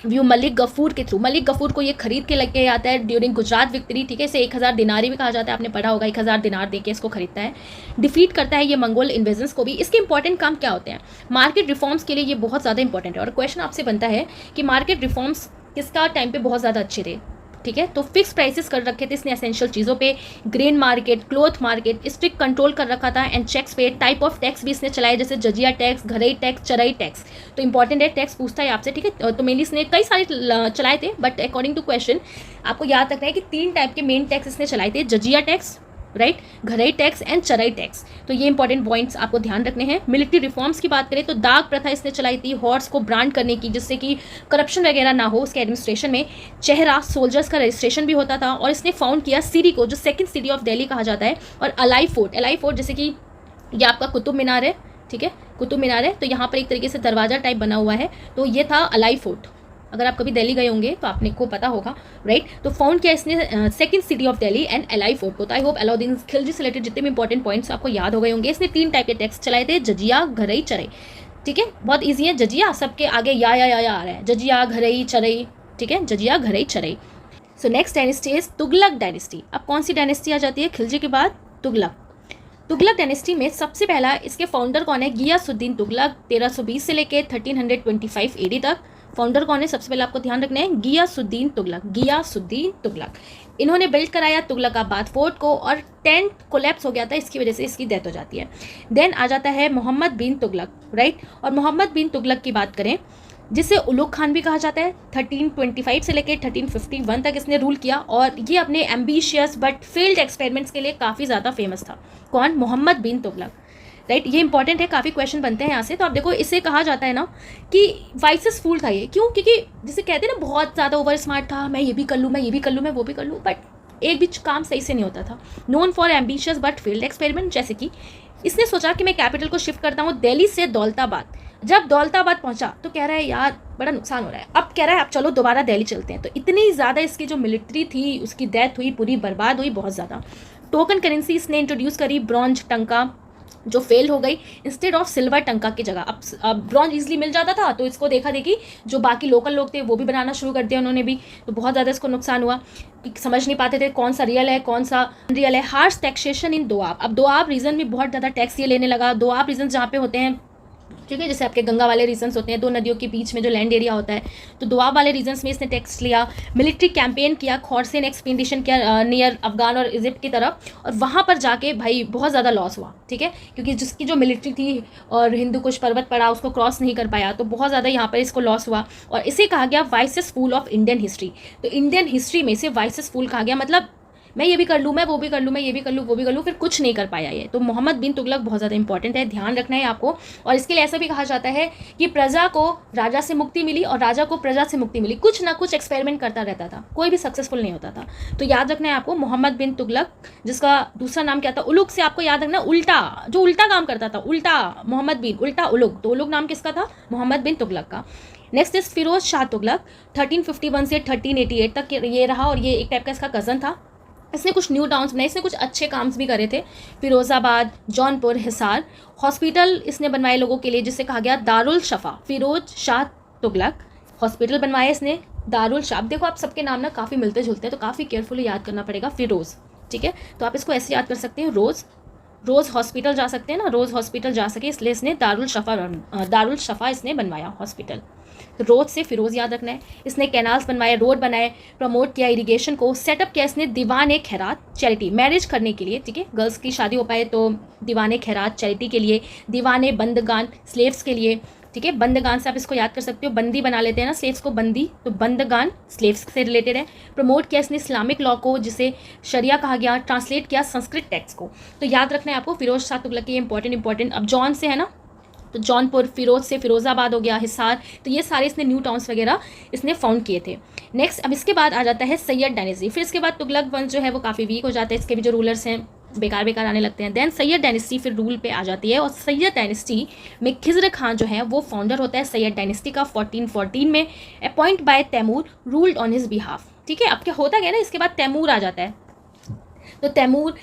व्यू मलिक गफूर के थ्रू। मलिक गफूर को ये खरीद के लेके आता है ड्यूरिंग गुजरात विक्ट्री, ठीक है, इसे 1000 दिनारी भी कहा जाता है, आपने पढ़ा होगा, 1000 दिनार देके इसको खरीदता है। डिफीट करता है ये मंगोल इन्वेजन्स को भी। इसके इंपॉर्टेंट काम क्या होते हैं? मार्केट रिफॉर्म्स के लिए ये बहुत ज़्यादा इंपॉर्टेंट है, और क्वेश्चन आपसे बनता है कि मार्केट रिफॉर्म्स किसका टाइम पे बहुत ज़्यादा अच्छे थे, ठीक है। तो फिक्स प्राइसेस कर रखे थे इसने एसेंशियल चीज़ों पे, grain market, cloth market, strict control कर रखा था, एंड चेक्स पे टाइप ऑफ टैक्स भी इसने चलाए, जैसे जजिया टैक्स, घरई टैक्स, चराई टैक्स। तो इंपॉर्टेंट है, टैक्स पूछता है आपसे, ठीक है। तो मेनली इसने कई सारे चलाए थे, बट अकॉर्डिंग टू क्वेश्चन आपको याद रखना है कि 3 टाइप के मेन टैक्स इसने चलाए थे, जजिया टैक्स, राइट, घरई टैक्स एंड चराई टैक्स। तो ये इंपॉर्टेंट पॉइंट्स आपको ध्यान रखने हैं। मिलिट्री रिफॉर्म्स की बात करें तो दाग प्रथा इसने चलाई थी, हॉर्स को ब्रांड करने की, जिससे कि करप्शन वगैरह ना हो उसके एडमिनिस्ट्रेशन में। चेहरा सोल्जर्स का रजिस्ट्रेशन भी होता था, और इसने फाउंड किया सिटी को, जो सेकंड सिटी ऑफ दिल्ली कहा जाता है, और अलाई फोर्ट जैसे कि ये आपका कुतुब मीनार है, ठीक है, कुतुब मीनार है, तो यहाँ पर एक तरीके से दरवाज़ा टाइप बना हुआ है, तो ये था अलाई फोर्ट। अगर आप कभी दिल्ली गए होंगे तो आपने को पता होगा, राइट। तो फाउंड किया इसने second city of Delhi and Alai fort को। तो आई होप अलाउद्दीन खिलजी से रिलेटेड जितने भी इंपॉर्टेंट पॉइंट्स आपको याद हो गए होंगे। इसने 3 टाइप के टेक्स्ट चलाए थे, जजिया, घरई, चरई, ठीक है, बहुत ईजी है। जजिया सबके आगे या आ रहा है, जजिया, घरई, चरई, ठीक है, जजिया, घरई, चरई। So next dynasty is Tughlaq dynasty. अब कौन सी डायनेस्टी आ जाती है खिलजी के बाद? तुगलक। तुगलक डायनेस्टी में सबसे पहला इसके फाउंडर कौन है? गियासुद्दीन तुगलक। 1320 से लेके 1325 एडी तक फाउंडर कौन है? सबसे पहले आपको ध्यान रखना है गियासुद्दीन तुगलक। गियासुद्दीन तुगलक इन्होंने बिल्ड कराया तुगलकाबाद फोर्ट को, और टेंट कोलैप्स हो गया था, इसकी वजह से इसकी डेथ हो जाती है। देन आ जाता है मोहम्मद बिन तुगलक, राइट। और मोहम्मद बिन तुगलक की बात करें, जिसे उलुग खान भी कहा जाता है, 1325 से लेकर 1351 तक इसने रूल किया, और ये अपने एम्बिशियस बट फेल्ड एक्सपेरिमेंट्स के लिए काफ़ी ज़्यादा फेमस था। कौन? मोहम्मद बिन तुगलक, राइट। ये इंपॉर्टेंट है, काफ़ी क्वेश्चन बनते हैं यहाँ से। तो आप देखो, इसे कहा जाता है ना कि वाइसेस फूल था ये। क्यों? क्योंकि जिसे कहते हैं ना बहुत ज़्यादा ओवर स्मार्ट था, मैं ये भी कर लूँ, मैं ये भी कर लूँ, मैं वो भी कर लूँ, बट एक भी काम सही से नहीं होता था। Known for ambitious but failed experiment. जैसे कि इसने सोचा कि मैं कैपिटल को शिफ्ट करता हूँ दिल्ली से दौलताबाद। जब दौलताबाद पहुंचा तो कह रहा है यार बड़ा नुकसान हो रहा है, अब कह रहा है अब चलो दोबारा दिल्ली चलते हैं। तो इतनी ज़्यादा इसकी जो मिलिट्री थी उसकी डेथ हुई, पूरी बर्बाद हुई, बहुत ज़्यादा। टोकन करेंसी इसने इंट्रोड्यूस करी, ब्रॉन्ज टंका, जो फेल हो गई, इंस्टेड ऑफ सिल्वर टंका की जगह। अब ब्रॉन्ज इजीली मिल जाता था, तो इसको देखा देखी जो बाकी लोकल लोग थे वो भी बनाना शुरू कर दिया उन्होंने भी, तो बहुत ज़्यादा इसको नुकसान हुआ। समझ नहीं पाते थे कौन सा रियल है कौन सा रियल है। Harsh taxation in Doab. अब दोआब रीजन में बहुत ज़्यादा टैक्स ये लेने लगा। दोआब रीजन जहाँ पे होते हैं, ठीक है, जैसे आपके गंगा वाले रीजन्स होते हैं, 2 नदियों के बीच में जो लैंड एरिया होता है, तो दोआब वाले रीजन्स में इसने टैक्स लिया। मिलिट्री कैंपेन किया, खौरसेन एक्सपेडिशन किया नियर अफगान और इजिप्ट की तरफ, और वहाँ पर जाके भाई बहुत ज़्यादा लॉस हुआ, ठीक है, क्योंकि जिसकी जो मिलिट्री थी और हिंदू कुश पर्वत पड़ा उसको क्रॉस नहीं कर पाया, तो बहुत ज़्यादा यहाँ पर इसको लॉस हुआ। और इसे कहा गया wisest fool of Indian history. तो इंडियन हिस्ट्री में इसे वाइसेस फूल कहा गया, मतलब मैं ये भी कर लूँ, मैं वो भी कर लूँ, मैं ये भी कर लूँ, वो भी कर लूँ, फिर कुछ नहीं कर पाया ये। तो मोहम्मद बिन तुगलक बहुत ज़्यादा इंपॉर्टेंट है, ध्यान रखना है आपको। और इसके लिए ऐसा भी कहा जाता है कि प्रजा को राजा से मुक्ति मिली और राजा को प्रजा से मुक्ति मिली। कुछ ना कुछ एक्सपेरिमेंट करता रहता था, कोई भी सक्सेसफुल नहीं होता था। तो याद रखना है आपको मोहम्मद बिन तुगलक, जिसका दूसरा नाम क्या था? उलुग। से आपको याद रखना उल्टा, जो उल्टा काम करता था, उल्टा मोहम्मद बिन, उल्टा उलुग। तो उलुग नाम किसका था? मोहम्मद बिन तुगलक का। Next is Firoz Shah Tughlaq. 1351 से 1388 तक ये रहा, और ये एक टाइप का इसका कज़न था। इसने कुछ न्यू टाउन्स बनाए, इसने कुछ अच्छे काम्स भी करे थे, फिरोज़ाबाद, जौनपुर, हिसार। हॉस्पिटल इसने बनवाए लोगों के लिए, जिसे कहा गया दारुल शफा। फिरोज शाह तुगलक हॉस्पिटल बनवाए इसने, दारुल शाह। देखो आप सबके नाम ना काफ़ी मिलते जुलते हैं, तो काफ़ी केयरफुली याद करना पड़ेगा। फिरोज़, ठीक है, तो आप इसको ऐसे याद कर सकते हैं, रोज़ हॉस्पिटल जा सकते हैं ना, रोज़ हॉस्पिटल जा सके, इसलिए इसने दारुल शफा इसने बनवाया हॉस्पिटल। रोज से फिरोज याद रखना है। इसने कैनाल्स बनवाए, रोड बनाए, प्रमोट किया इरिगेशन को, सेटअप किया इसने दीवान खैरात चैरिटी, मैरिज करने के लिए, ठीक है, गर्ल्स की शादी हो पाए तो दीवान खैरात चैरिटी के लिए, दीवान बंदगान स्लेव्स के लिए, ठीक है। बंदगान से आप इसको याद कर सकते हो, बंदी बना लेते हैं ना स्लेव्स को, बंदी, तो बंदगान स्लेव्स से रिलेटेड है। प्रमोट किया इसने इस्लामिक लॉ को, जिसे शरिया कहा गया, ट्रांसलेट किया संस्कृत टेक्स्ट को। तो याद रखना है आपको फिरोज शाह तुगलक के इंपॉर्टेंट। अब जॉन से है ना, तो जौनपुर, फिरोज से फिरोज़ाबाद हो गया, हिसार, तो ये सारे इसने न्यू टाउन्स वगैरह इसने फाउंड किए थे। नेक्स्ट अब इसके बाद आ जाता है सैयद डायनेस्टी। फिर इसके बाद तुगलक वंश जो है वो काफ़ी वीक हो जाता है, इसके भी जो रूलर्स हैं बेकार आने लगते हैं। देन सैयद डायनेस्टी फिर रूल पे आ जाती है, और सैयद डायनेस्टी में खिज़र खान जो है वो फाउंडर होता है सैयद डायनेस्टी का। 1414 में appoint by Taimur ruled on his behalf, ठीक है। अब क्या होता गया ना, इसके बाद तैमूर आ जाता है, तो तैमूर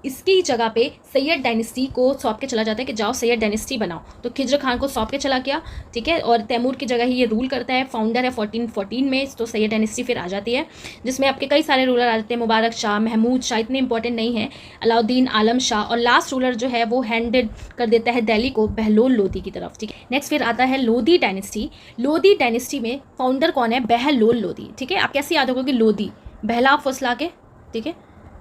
इसकी जगह पे सैयद डायनेस्टी को सौंप के चला जाता है कि जाओ सैयद डायनेस्टी बनाओ, तो खिज़र खान को सौंप के चला गया, ठीक है, और तैमूर की जगह ही ये रूल करता है, फाउंडर है 1414 में, तो सैयद डायनेस्टी फिर आ जाती है, जिसमें आपके कई सारे रूलर आ जाते हैं, मुबारक शाह, महमूद शाह, इतने इंपॉर्टेंट नहीं है, अलाउद्दीन आलम शाह, और लास्ट रूलर जो है वो हैंडेड कर देता है दिल्ली को बहलोल लोदी की तरफ, ठीक है। नेक्स्ट फिर आता है लोदी डायनेस्टी। लोदी डायनेस्टी में फाउंडर कौन है? बहलोल लोदी, ठीक है। आप कैसे याद होगा कि लोदी, बहला फुसला के, ठीक है,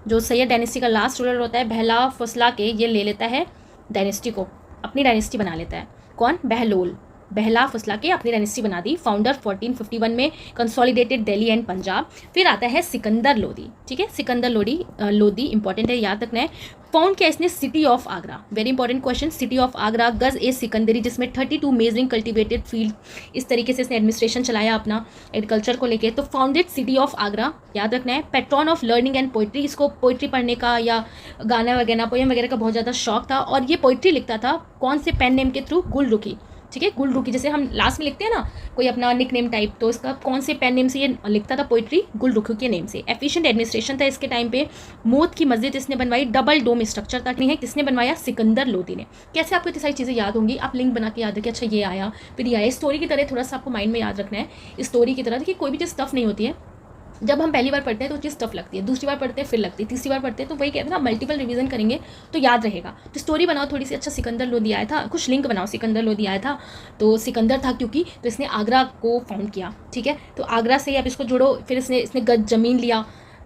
जो सैयद डायनेस्टी का लास्ट रूलर होता है, बहला फुसला के, ये ले लेता है डायनेस्टी को, अपनी डायनेस्टी बना लेता है। कौन? बहलोल, बहला फुसला के अपनी डायनेस्टी बना दी। फाउंडर 1451 में, कंसोलिडेटेड दिल्ली एंड पंजाब। फिर आता है सिकंदर लोदी, ठीक है, सिकंदर लोदी इंपॉर्टेंट है, याद रखना है। फाउंड किया इसने city of Agra, very important question, city of Agra. गज ए सिकंदरी, जिसमें 32 मेजरिंग कल्टिवेटेड फील्ड, इस तरीके से इसने एडमिनिस्ट्रेशन चलाया अपना एग्रीकल्चर को लेके। तो फाउंडेड सिटी ऑफ आगरा, याद रखना है। Patron of learning and poetry, इसको पोइट्री पढ़ने का या गाना वगैरह पोएम वगैरह का बहुत ज़्यादा शौक था, और ये पोइट्री लिखता था कौन से पेन नेम के थ्रू, गुलरुखी, ठीक है, गुलरुखी, जैसे हम लास्ट में लिखते हैं ना कोई अपना निक नेम टाइप, तो इसका कौन से पेन नेम से ये लिखता था पोइट्री, गुलरुखी के नेम से। एफिशिएंट एडमिनिस्ट्रेशन था इसके टाइम पे। मौत की मस्जिद इसने बनवाई, डबल डोम स्ट्रक्चर था, नहीं है, किसने बनवाया, सिकंदर लोदी ने। कैसे आपको इतनी सारी चीज़ें याद होंगी, आप लिंक बना के याद रखिए, अच्छा ये आया फिर ये आया, स्टोरी की तरह थोड़ा सा आपको माइंड में याद रखना है, स्टोरी की तरह। देखिए कोई भी चीज़ टफ नहीं होती है, जब हम पहली बार पढ़ते हैं तो चीज़ टफ लगती है, दूसरी बार पढ़ते हैं फिर लगती है, तीसरी बार पढ़ते हैं तो वही कहते हैं ना, मल्टीपल रिवीजन करेंगे तो याद रहेगा। तो स्टोरी बनाओ थोड़ी सी, अच्छा सिकंदर लोदी आया था, कुछ लिंक बनाओ, सिकंदर लोदी आया था तो सिकंदर था क्योंकि, तो इसने आगरा को फाउंड किया, ठीक है, तो आगरा से अब इसको जोड़ो। फिर इसने गज ज़मीन लिया,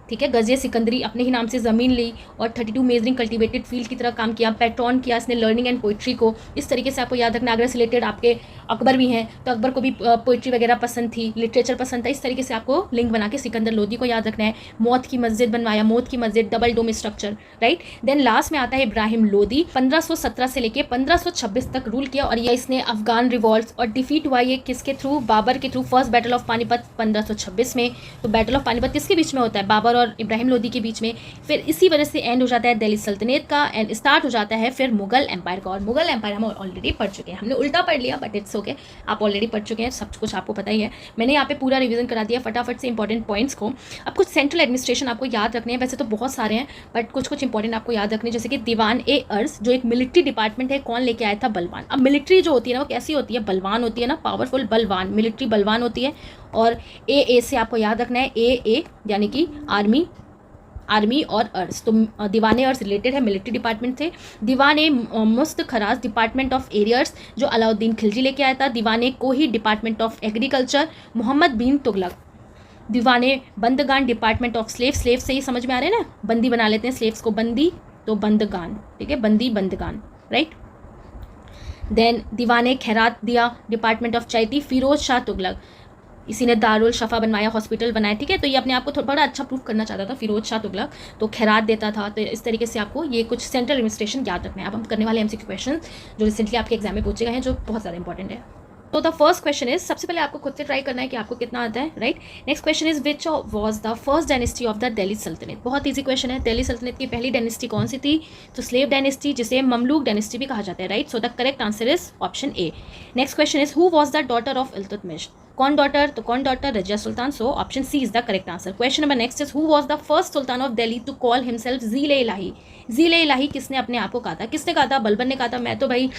ठीक है, गजे सिकंदरी अपने ही नाम से ज़मीन ली, और 32 मेजरिंग कल्टिवेटेड फील्ड की तरह काम किया। पैट्रॉन किया इसने लर्निंग एंड पोइट्री को, इस तरीके से आपको याद रखना। आगरा से रिलेटेड आपके अकबर भी हैं, तो अकबर को भी पोइट्री वगैरह पसंद थी, लिटरेचर पसंद था, इस तरीके से आपको लिंक बना के सिकंदर लोदी को याद रखना है। मौत की मस्जिद बनवाया, मौत की मस्जिद, double dome structure, right. Then last में आता है इब्राहिम लोदी, 1517 से लेके 1526 तक रूल किया, और ये इसने अफगान रिवॉल्ट और डिफीट हुआ ये किसके थ्रू, बाबर के through. First battle of Panipat 1526 में, तो बैटल ऑफ पानीपत किसके बीच में होता है, बाबर और इब्राहिम लोदी के बीच में। फिर इसी वजह से एंड हो जाता है दिल्ली सल्तनत का, एंड स्टार्ट हो जाता है फिर मुगल एम्पायर का। और मुगल एम्पायर हम ऑलरेडी पढ़ चुके हैं, हमने उल्टा पढ़ लिया बट इट्स ओके, आप ऑलरेडी पढ़ चुके हैं, सब कुछ आपको पता ही है। मैंने यहाँ पे पूरा रिवीजन करा दिया फटाफट से इंपॉर्टेंट पॉइंट्स को। अब कुछ सेंट्रल एडमिनिस्ट्रेशन आपको याद रखने हैं, वैसे तो बहुत सारे हैं बट कुछ इंपॉर्टेंट आपको याद रखने, जैसे कि दीवान ए अर्ज जो एक मिलिट्री डिपार्टमेंट है, कौन लेके आया था, बलवान। अब मिलिट्री जो होती है ना वो कैसी होती है, बलवान होती है ना, पावरफुल, बलवान, मिलिट्री बलवान होती है। और ए से आपको याद रखना है, ए यानी कि आर्मी और अर्ज, तो दीवाने अर्ज रिलेटेड है, मिलिट्री डिपार्टमेंट थे। दीवाने मुस्त खराज डिपार्टमेंट ऑफ एरियर्स जो अलाउद्दीन खिलजी लेके आया था। दीवाने कोही department of agriculture Mohammad bin Tughlaq. दीवाने बंदगान डिपार्टमेंट ऑफ स्लेव से ही समझ में आ रहे हैं ना, बंदी बना लेते हैं स्लेव्स को, बंदी तो बंदगान, ठीक है, बंदी बंदगान, राइट। देन दीवाने खैरात दिया डिपार्टमेंट ऑफ चैती फिरोज शाह तुगलक, इसी ने दारुल शफा बनवाया, हॉस्पिटल बनाया, ठीक है, तो ये अपने आप को थोड़ा बड़ा अच्छा प्रूफ करना चाहता था फिरोज शाह तुगलक, तो खैरात देता था। तो इस तरीके से आपको ये कुछ सेंट्रल एडमिनिस्ट्रेशन याद रखना है। अब हम करने वाले एमसीक्यू क्वेश्चन जो रिसेंटली आपके एग्जाम में पूछे गए हैं, जो बहुत ज़्यादा इंपॉर्टेंट है। तो द फर्स्ट क्वेश्चन इज, सबसे पहले आपको खुद से ट्राई करना है कि आपको कितना आता है, right. Next question is, which was the first dynasty of the Delhi सल्तनत। बहुत ईजी क्वेश्चन है, दिल्ली सल्तनत की पहली डायनेस्टी कौन सी थी, तो स्लेव डायनेस्टी, जिसे ममलूक डायनेस्टी भी कहा जाता है, right. So the correct answer is option A. Next question is, who was the daughter of Iltutmish, कौन डॉटर, तो कौन daughter, Razia Sultan, so option C is the correct answer. Question number next is, who was the first sultan of Delhi to call himself Zil Ilahi. Zil Ilahi किसने अपने आप को कहा था, किसने कहा था, बलबन ने कहा था, मैं तो भाई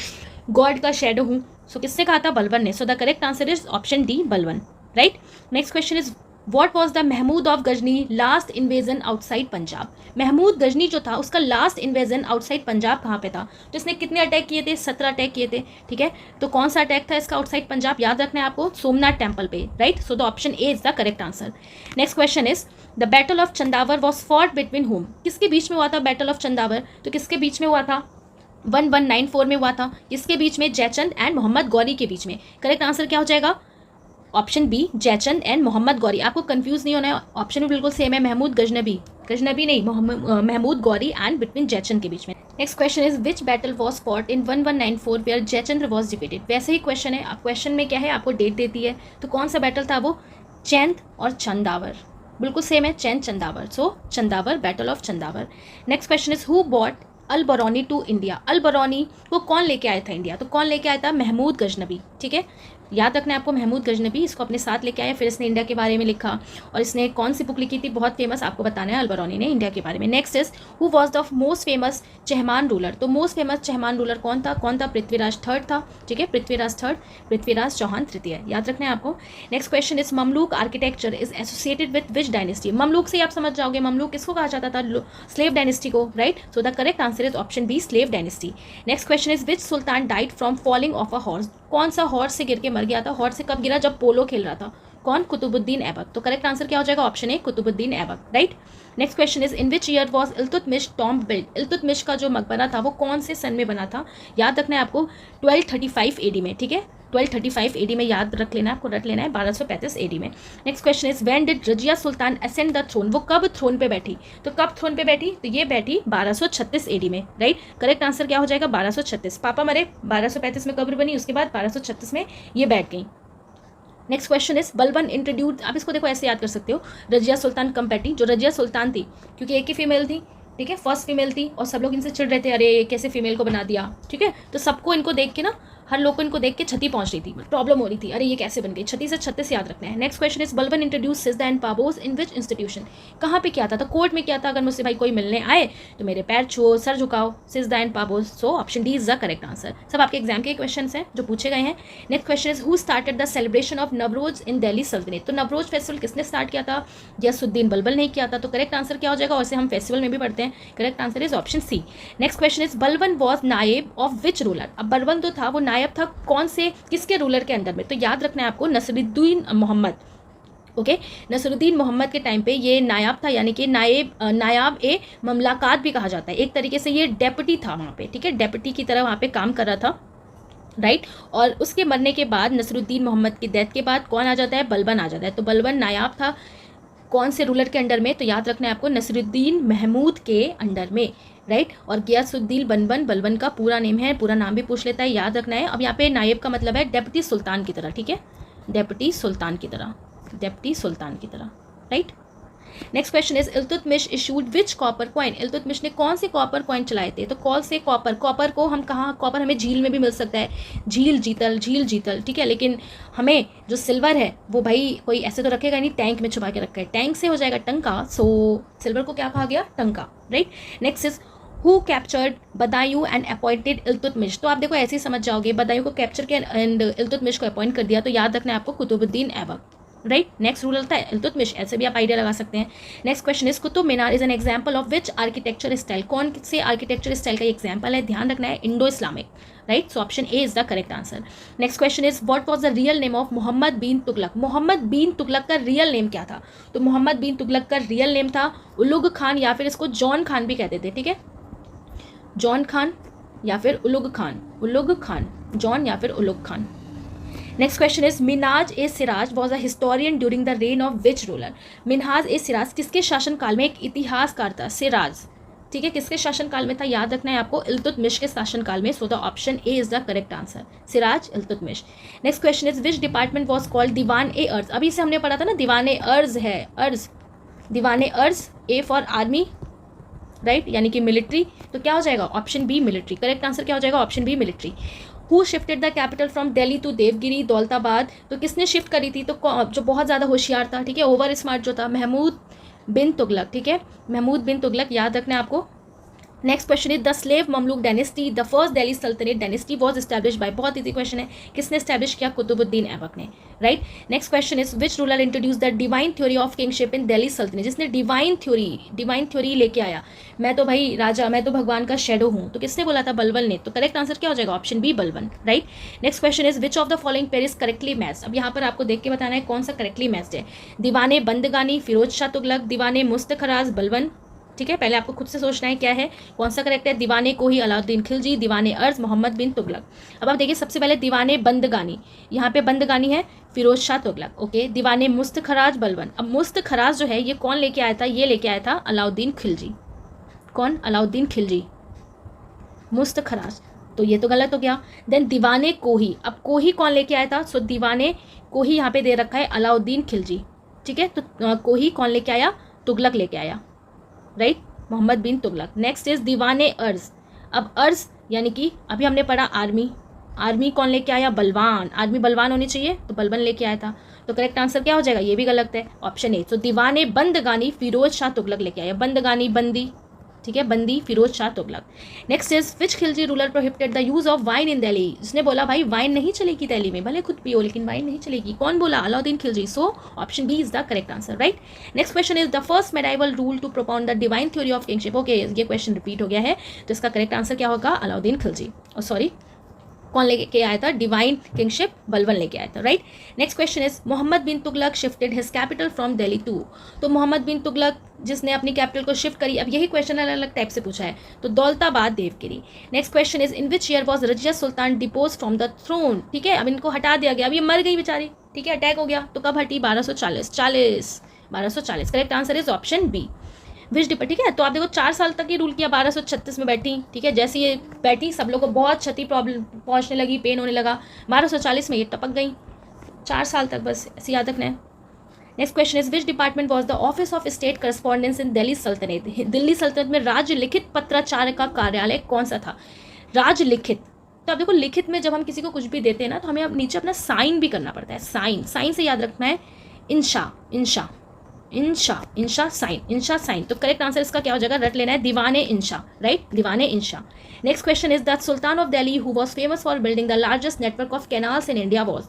गॉड का शेडो हूँ, सो किसने कहा था, बलबन ने। So the correct answer is option D, Balban, right. Next question is, what was the Mahmud of Ghazni last invasion outside Punjab. Mahmud Ghazni जो था उसका लास्ट इन्वेजन आउटसाइड पंजाब कहाँ पे था, तो इसने कितने अटैक किए थे, 17 अटैक किए थे, ठीक है। तो कौन सा अटैक था इसका आउटसाइड पंजाब, याद रखना है आपको, सोमनाथ टेम्पल पे, right. So the option A is the correct answer. Next question is, the battle of Chandawar was fought between whom, किसके बीच में हुआ था बैटल ऑफ चंदावर, तो किसके बीच में हुआ था, 1194 में हुआ था, किसके बीच में, जयचंद एंड मोहम्मद गौरी के बीच में। करेक्ट आंसर क्या हो जाएगा, option B, Jaichand and Mohammad Ghori. आपको कंफ्यूज नहीं होना है, ऑप्शन भी बिल्कुल सेम है, महमूद गजनबी नहीं, महमूद गौरी एंड बिटवीन जयचंद के बीच में। Next question is, which battle was fought in 1194 where Jaichandra was defeated. वैसे ही क्वेश्चन है, क्वेश्चन में क्या है, आपको डेट देती है, तो कौन सा बैटल था वो, चैंद और चंदावर, बिल्कुल सेम है, चैंद Chandawar, so Chandawar, battle of Chandawar. Next question is, who bought Al Biruni to India. Al Biruni को कौन लेके आया था इंडिया, तो कौन लेके आया था, महमूद गजनबी, ठीक है, याद रखना है आपको, महमूद गजनबी इसको अपने साथ लेके आया, फिर इसने इंडिया के बारे में लिखा, और इसने कौन सी बुक लिखी थी, बहुत फेमस, आपको बताना है, अल बरौनी ने इंडिया के बारे में। Next is, who was the most famous Chahaman ruler, तो मोस्ट फेमस चहमान रूलर कौन था, पृथ्वीराज थर्ड था, ठीक है, पृथ्वीराज थर्ड, पृथ्वीराज चौहान तृतीय, याद रखना है आपको। Next question is, Mamluk architecture is associated with which dynasty. Mamluk से आप समझ जाओगे, ममलूक किसको कहा जाता था, स्लेव डायनेस्टी को, right. So the correct answer is option B, slave dynasty. Next question is, which sultan died from falling of a horse, कौन सा हॉर्स से गिर के मर गया था, हॉर्स से कब गिरा, जब पोलो खेल रहा था, कौन, कुतुबुद्दीन ऐबक। तो करेक्ट आंसर क्या हो जाएगा, option A, Qutubuddin Aibak, right. Next question is, in which year was Iltutmish tomb build. Iltutmish का जो मकबरा था वो कौन से सन में बना था, याद रखना है आपको, 1235 AD में, ठीक है, 1235 AD में, याद रख लेना, आपको रख लेना है 1235 AD में। Next question is when did Razia Sultan ascend the throne, वो कब थ्रोन पे बैठी, तो कब थ्रोन पे बैठी, तो ये बैठी 1236 AD में, राइट। करेक्ट आंसर क्या हो जाएगा 1236। पापा मरे 1235 में कब्र बनी, उसके बाद 1236 में ये बैठ गई। Next question is Balban introduce, आप इसको देखो ऐसे याद कर सकते हो, रजिया सुल्तान कम बैठी, जो रजिया सुल्तान थी क्योंकि एक ही फीमेल थी, ठीक है, फर्स्ट फीमेल थी, और सब लोग इनसे चिढ़ रहे थे, अरे कैसे फीमेल को बना दिया, ठीक है, तो सबको इनको देख के ना, हर लोग को इनको देख के क्षति पहुंच रही थी, प्रॉब्लम हो रही थी, अरे ये कैसे बन गई, 36 से 36 याद रखना है। Next question is Balban introduce sijda and paibos in which institution, कहाँ पे किया था, तो कोर्ट में किया था, अगर मुझसे भाई कोई मिलने आए तो मेरे पैर छुओ, सर झुकाओ, sijda and paibos, so option D is the correct answer. सब आपके एग्जाम के क्वेश्चन हैं जो पूछे गए हैं। Next question is who started the celebration of Nauroz in Delhi सल्तनत, तो नवरोज फेस्टिवल किसने स्टार्ट किया था, गयासुद्दीन बलबन ने किया था, तो करेक्ट आंसर क्या हो जाएगा, वैसे हम फेस्टिवल में भी पढ़ते हैं, correct answer is option C. Next question is Balban was naib of which ruler, अब बलबन तो था वो नायब था कौन से, किसके रूलर के अंडर में, तो याद रखना है आपको नसरुद्दीन मोहम्मद, ओके, नसरुद्दीन मोहम्मद के टाइम पे ये नायाब था, यानी कि नायाब ए ममलाकात भी कहा जाता है, एक तरीके से ये डेप्यूटी था वहाँ पे, ठीक है, डेप्यूटी की तरह वहाँ पे काम कर रहा था, राइट। और उसके मरने के बाद नसरुद्दीन मोहम्मद की डेथ के बाद कौन आ जाता है, बलबन आ जाता है, तो बलबन नायाब था कौन से रूलर के अंडर में, तो याद रखना है आपको नसरुद्दीन महमूद के अंडर में, राइट। और गयासुद्दीन बलबन का पूरा नेम है, पूरा नाम भी पूछ लेता है, याद रखना है। अब यहाँ पे नायब का मतलब है डेप्यूटी सुल्तान की तरह, ठीक है, डेप्यूटी सुल्तान की तरह, डेप्यूटी सुल्तान की तरह, right. Next question is Iltutmish issued which copper coin, Iltutmish ने कौन से कॉपर कॉइन चलाए थे, तो कौन से कॉपर, कॉपर को हम कहाँ, कॉपर हमें झील में भी मिल सकता है, झील जीतल, ठीक है, लेकिन हमें जो सिल्वर है वो भाई कोई ऐसे तो रखेगा नहीं, टैंक में छुपा के रखा है, टैंक से हो जाएगा टंका, सो सिल्वर को क्या कहा गया, tanka, right. Next is who captured Badaun and appointed Iltutmish, तो आप देखो ऐसे ही समझ जाओगे, बदायूं को कैप्चर किया एंड इल्तुतमिश को अपॉइंट कर दिया, तो याद रखना है आपको Qutubuddin Aibak, right. Next ruler था इल्तुतमिश, ऐसे भी आप आइडिया लगा सकते हैं। Next question is Qutub Minar is an example of which architecture style, कौन से आर्किटेक्चर स्टाइल का एग्जांपल है, ध्यान रखना है Indo Islamic, right, so option A is the correct answer. Next question is what was the real name of Mohammad bin Tughlaq, Mohammad bin Tughlaq का real name क्या था, तो मोहम्मद बिन तुगलक का रियल नेम था उलुग खान, या फिर इसको जॉन खान भी कहते थे, ठीक है, जॉन खान या फिर उलुग खान, जॉन या फिर Ulugh Khan. Next question is Minhaj e Siraj was a historian during the reign of which ruler, Minhaj e Siraj किसके शासनकाल में एक इतिहासकार था, सिराज, ठीक है, किसके शासनकाल में था, याद रखना है आपको इल्तुतमिश के शासनकाल में, so the option A is the correct answer, Siraj Iltutmish. Next question is which department was called Diwan e Arz, अभी से हमने पढ़ा था ना, दीवान ए अर्ज है, अर्ज, दीवान ए अर्ज, ए फॉर आर्मी, राइट, यानी कि मिलिट्री, तो क्या हो जाएगा option B military, correct answer क्या हो जाएगा option B military. Who shifted the capital from Delhi to Devagiri Daulatabad, तो किसने शिफ्ट करी थी, तो जो बहुत ज़्यादा होशियार था, ठीक है, ओवर स्मार्ट जो था, महमूद बिन तुगलक, ठीक है, महमूद बिन तुगलक, याद रखना है आपको। Next question is the slave Mamluk dynasty the first Delhi Sultanate dynasty was establish by, बहुत इजी क्वेश्चन है, किसने एस्टैब्लिश किया, कुतुबुद्दीन ऐबक ने, right. Next question is which ruler introduce the divine theory of kingship in Delhi Sultanate, जिसने डिवाइन थ्योरी लेके आया, मैं तो भाई राजा, मैं तो भगवान का शेडो हूँ, तो किसने बोला था, बलबन ने, तो करेक्ट आंसर क्या हो जाएगा option B Balban, right. Next question is which of the following pair is correctly matched, अब यहाँ पर आपको देख के बताना है कौन सा करेक्टली मैच्ड है, दीवाने बंदगानी फिरोज शाह तुगलक, दीवाने मुस्तखराज बलबन, ठीक है, पहले आपको खुद से सोचना है क्या है, कौन सा करेक्ट है, दीवाने कोही अलाउद्दीन खिलजी, दीवाने अर्ज मोहम्मद बिन तुगलक। अब आप देखिए सबसे पहले दीवाने बंदगानी, यहाँ पे बंदगानी है फिरोज शाह तुगलक, ओके, दीवाने मुस्तखराज बलबन, अब मुस्तखराज जो है ये कौन लेके आया था, ये लेके आया था अलाउद्दीन खिलजी, कौन, अलाउद्दीन खिलजी, मुस्तखराज, तो ये तो गलत हो गया। देन दीवाने कोही, अब कोही कौन लेके आया था, सो दीवाने कोही यहाँ पे दे रखा है अलाउद्दीन खिलजी, ठीक है, तो कोही कौन लेके आया, तुगलक लेके आया, right, Mohammad bin Tughlaq. Next is Diwane Arz, अब अर्ज यानी कि अभी हमने पढ़ा आर्मी, आर्मी कौन लेके आया, बलवान, आर्मी बलवान होनी चाहिए, तो बलबन लेके आया था, तो करेक्ट आंसर क्या हो जाएगा, ये भी गलत है, ऑप्शन ए, तो दीवाने बंदगानी फिरोज शाह तुगलक लेके आया, बंदगानी बंदी, ठीक है, बंदी Firoz Shah Tughlaq. Next is which Khalji ruler prohibited the use of wine in Delhi, जिसने बोला भाई वाइन नहीं चलेगी दिल्ली में, भले खुद पियो लेकिन वाइन नहीं चलेगी, कौन बोला, Alauddin Khalji, so option B is the correct answer, right. Next question is the first medieval rule to propound the divine theory of kingship, okay, ये क्वेश्चन रिपीट हो गया है, तो इसका करेक्ट आंसर क्या होगा, अलाउद्दीन खिलजी, सॉरी कौन लेके आया था? डिवाइन किंगशिप बलबन लेके आया था, right. Next question is Mohammad bin Tughlaq shifted his capital from Delhi to. तो मोहम्मद बिन तुगलक जिसने अपनी कैपिटल को शिफ्ट करी, अब यही क्वेश्चन अलग अलग टाइप से पूछा है, तो Daulatabad Devagiri. Next question is in which year was Razia Sultan depose from the throne. ठीक है, अब इनको हटा दिया गया, अब ये मर गई बेचारी, ठीक है, अटैक हो गया, तो कब हटी? 1240। Correct answer is option B, which deeper. ठीक है, तो आप देखो 4 साल तक ही रूल किया, 1236 में बैठी, ठीक है, जैसे ये बैठी सब लोगों को बहुत क्षति प्रॉब्लम पहुंचने लगी, पेन होने लगा, 1240 में ये टपक गई, 4 साल तक, बस ऐसे याद रखना है। Next question is which department was the office of state correspondence in Delhi Sultanate. Delhi सल्तनत में राज्य लिखित पत्राचार का कार्यालय कौन सा था? राज्य लिखित, तो आप देखो लिखित में जब हम किसी को कुछ भी देते हैं ना, तो हमें अब नीचे अपना साइन भी करना पड़ता है, साइन से याद रखना है, इंशा साइन। तो करेक्ट आंसर इसका क्या हो जाएगा? रट लेना है, दीवाने Insha, right, Diwane Insha. Next question is the sultan of Delhi who was famous for building the largest network of canals in India was.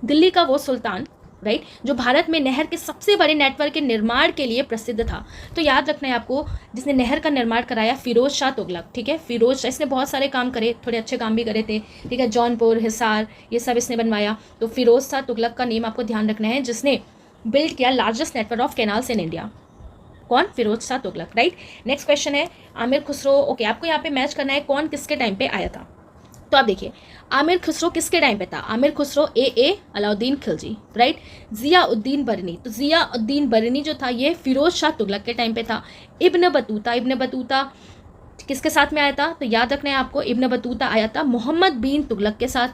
Delhi का वो सुल्तान, राइट, जो भारत में नहर के सबसे बड़े नेटवर्क के निर्माण के लिए प्रसिद्ध था। तो याद रखना है आपको, जिसने नहर का निर्माण कराया, फिरोज शाह तुगलक। ठीक है, फिरोज शाह, इसने बहुत सारे काम करे, थोड़े अच्छे काम भी करे थे, ठीक है, जौनपुर, हिसार, ये सब इसने बनवाया। तो फिरोज शाह तुगलक का नेम आपको ध्यान रखना है, जिसने बिल्ड किया largest network of canals in India. कौन? Firoz Shah Tughlaq, right. Next question है आमिर खुसरो। ओके, आपको यहाँ पे मैच करना है कौन किसके टाइम पे आया था। तो आप देखिए आमिर खुसरो किसके टाइम पे था? आमिर खुसरो ए अलाउद्दीन खिलजी, राइट। जियाउद्दीन बरनी, तो जियाउद्दीन बरनी जो था ये फिरोज शाह तुगलक के टाइम पे था। इब्न बतूता किसके साथ में आया था? तो याद रखना है आपको, इब्न बतूता आया था मोहम्मद बिन तुगलक के साथ,